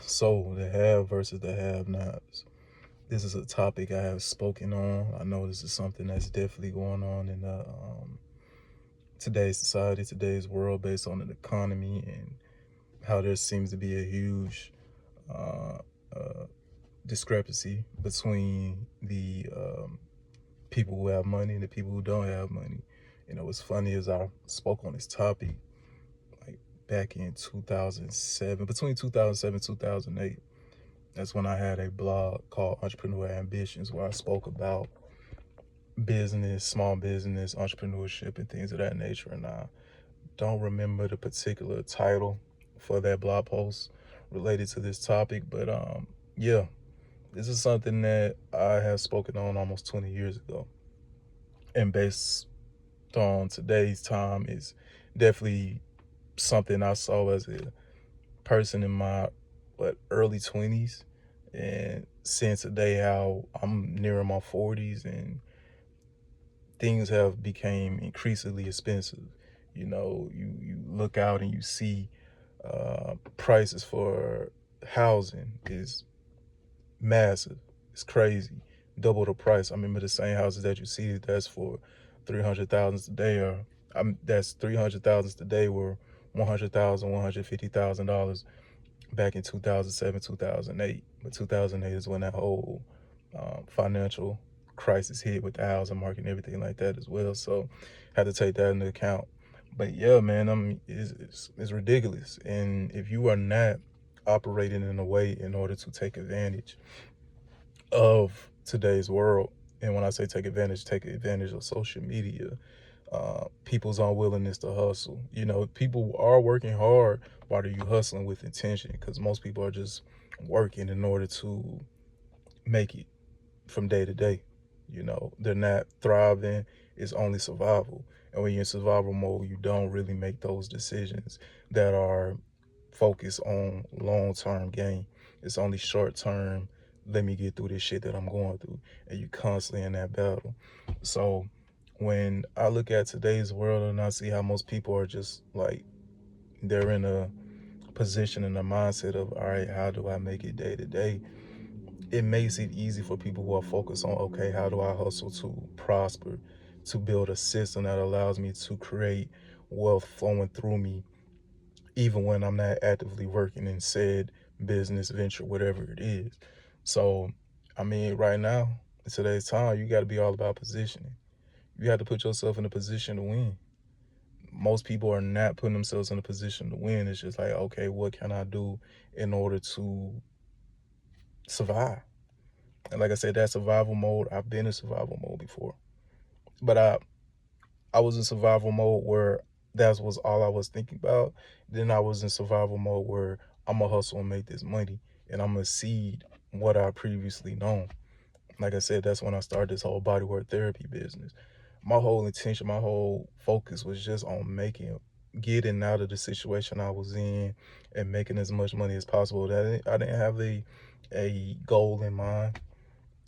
So the have versus the have-nots. This is a topic I have spoken on. I know this is something that's definitely going on in today's society, today's world, based on the economy and how there seems to be a huge uh, uh, discrepancy between the people who have money and the people who don't have money. You know, what's funny is I spoke on this topic like back in 2007, between 2007 and 2008. That's when I had a blog called Entrepreneur Ambitions, where I spoke about business, small business, entrepreneurship, and things of that nature. And I don't remember the particular title for that blog post related to this topic, but yeah, this is something that I have spoken on almost 20 years ago. And based on today's time, is definitely something I saw as a person in my early 20s, and seeing today how I'm nearing my 40s and things have become increasingly expensive. You know, you look out and you see prices for housing is massive. It's crazy, double the price. I remember the same houses that you see that's for 300,000 today, or that's 300,000 today were 100,000, $150,000 back in 2007, 2008. But 2008 is when that whole financial crisis hit with the housing market and everything like that as well. So had to take that into account. But yeah, man, it's ridiculous. And if you are not operating in a way in order to take advantage of today's world, and when I say take advantage of social media, people's unwillingness to hustle. You know, people are working hard, but are you hustling with intention? Because most people are just working in order to make it from day to day. You know, they're not thriving. It's only survival. And when you're in survival mode, you don't really make those decisions that are focused on long-term gain. It's only short-term, let me get through this shit that I'm going through. And you constantly in that battle. So when I look at today's world and I see how most people are just like, they're in a position and a mindset of, all right, how do I make it day to day? It makes it easy for people who are focused on, okay, how do I hustle to prosper, to build a system that allows me to create wealth flowing through me, even when I'm not actively working in said business venture, whatever it is. So, I mean, right now, in today's time, you got to be all about positioning. You have to put yourself in a position to win. Most people are not putting themselves in a position to win. It's just like, okay, what can I do in order to survive? And like I said, that survival mode, I've been in survival mode before. But I was in survival mode where that was all I was thinking about. Then I was in survival mode where I'm gonna hustle and make this money, and I'm gonna seed what I previously known. Like I said, that's when I started this whole bodywork therapy business. My whole intention, my whole focus was just on getting out of the situation I was in and making as much money as possible. That I didn't have a goal in mind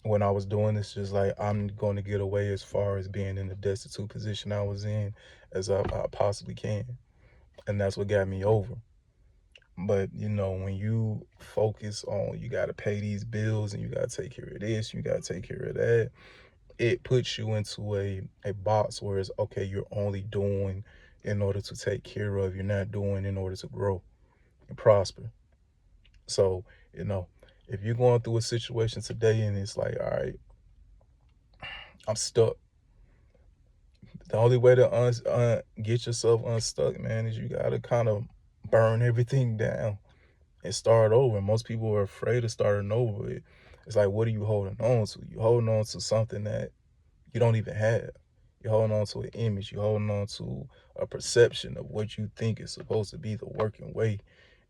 when I was doing this. Just like, I'm going to get away as far as being in the destitute position I was in as I possibly can. And that's what got me over. But you know, when you focus on, you got to pay these bills and you got to take care of this, you got to take care of that, it puts you into a box where it's okay, you're only doing in order to take care of, you're not doing in order to grow and prosper. So, you know, if you're going through a situation today and it's like, all right, I'm stuck, the only way to get yourself unstuck, man, is you gotta kind of burn everything down and start over. Most people are afraid of starting over. It's like, what are you holding on to? You holding on to something that you don't even have. You're holding on to an image. You're holding on to a perception of what you think is supposed to be the working way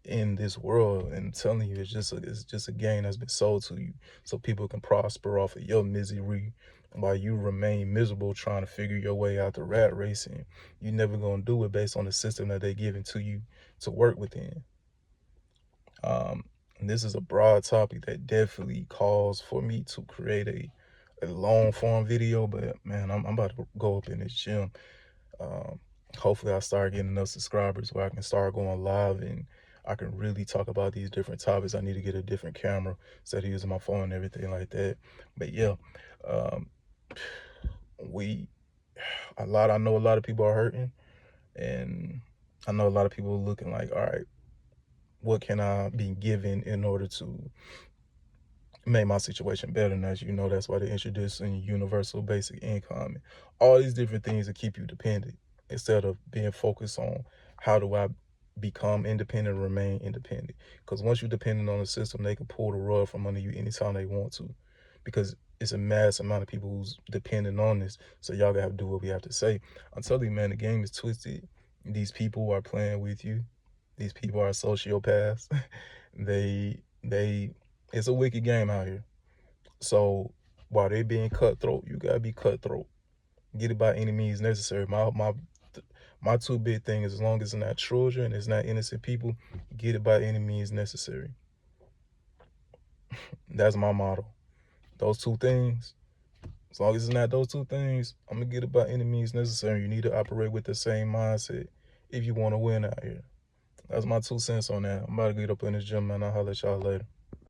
in this world. And I'm telling you, it's just a game that's been sold to you so people can prosper off of your misery while you remain miserable trying to figure your way out the rat race. And you're never going to do it based on the system that they're giving to you to work within. Um, and this is a broad topic that definitely calls for me to create a long form video, but man, I'm about to go up in this gym. Um, Hopefully I start getting enough subscribers where I can start going live and I can really talk about these different topics. I need to get a different camera instead of using my phone and everything like that. But yeah, um, we I know a lot of people are hurting, and I know a lot of people are looking like, all right, what can I be given in order to make my situation better? And as you know, that's why they're introducing universal basic income and all these different things to keep you dependent instead of being focused on how do I become independent and remain independent. Because once you're dependent on the system, they can pull the rug from under you anytime they want to, because it's a mass amount of people who's dependent on this. So y'all gotta do what we have to say. I'm telling you, man, the game is twisted. These people are playing with you. These people are sociopaths. they it's a wicked game out here. So while they being cutthroat, you gotta be cutthroat. Get it by any means necessary. My two big thing is, as long as it's not children, it's not innocent people, get it by any means necessary. That's my motto. Those two things. As long as it's not those two things, I'm gonna get it by any means necessary. You need to operate with the same mindset if you want to win out here. That's my 2 cents on that. I'm about to get up in this gym, man. I'll holler at y'all later.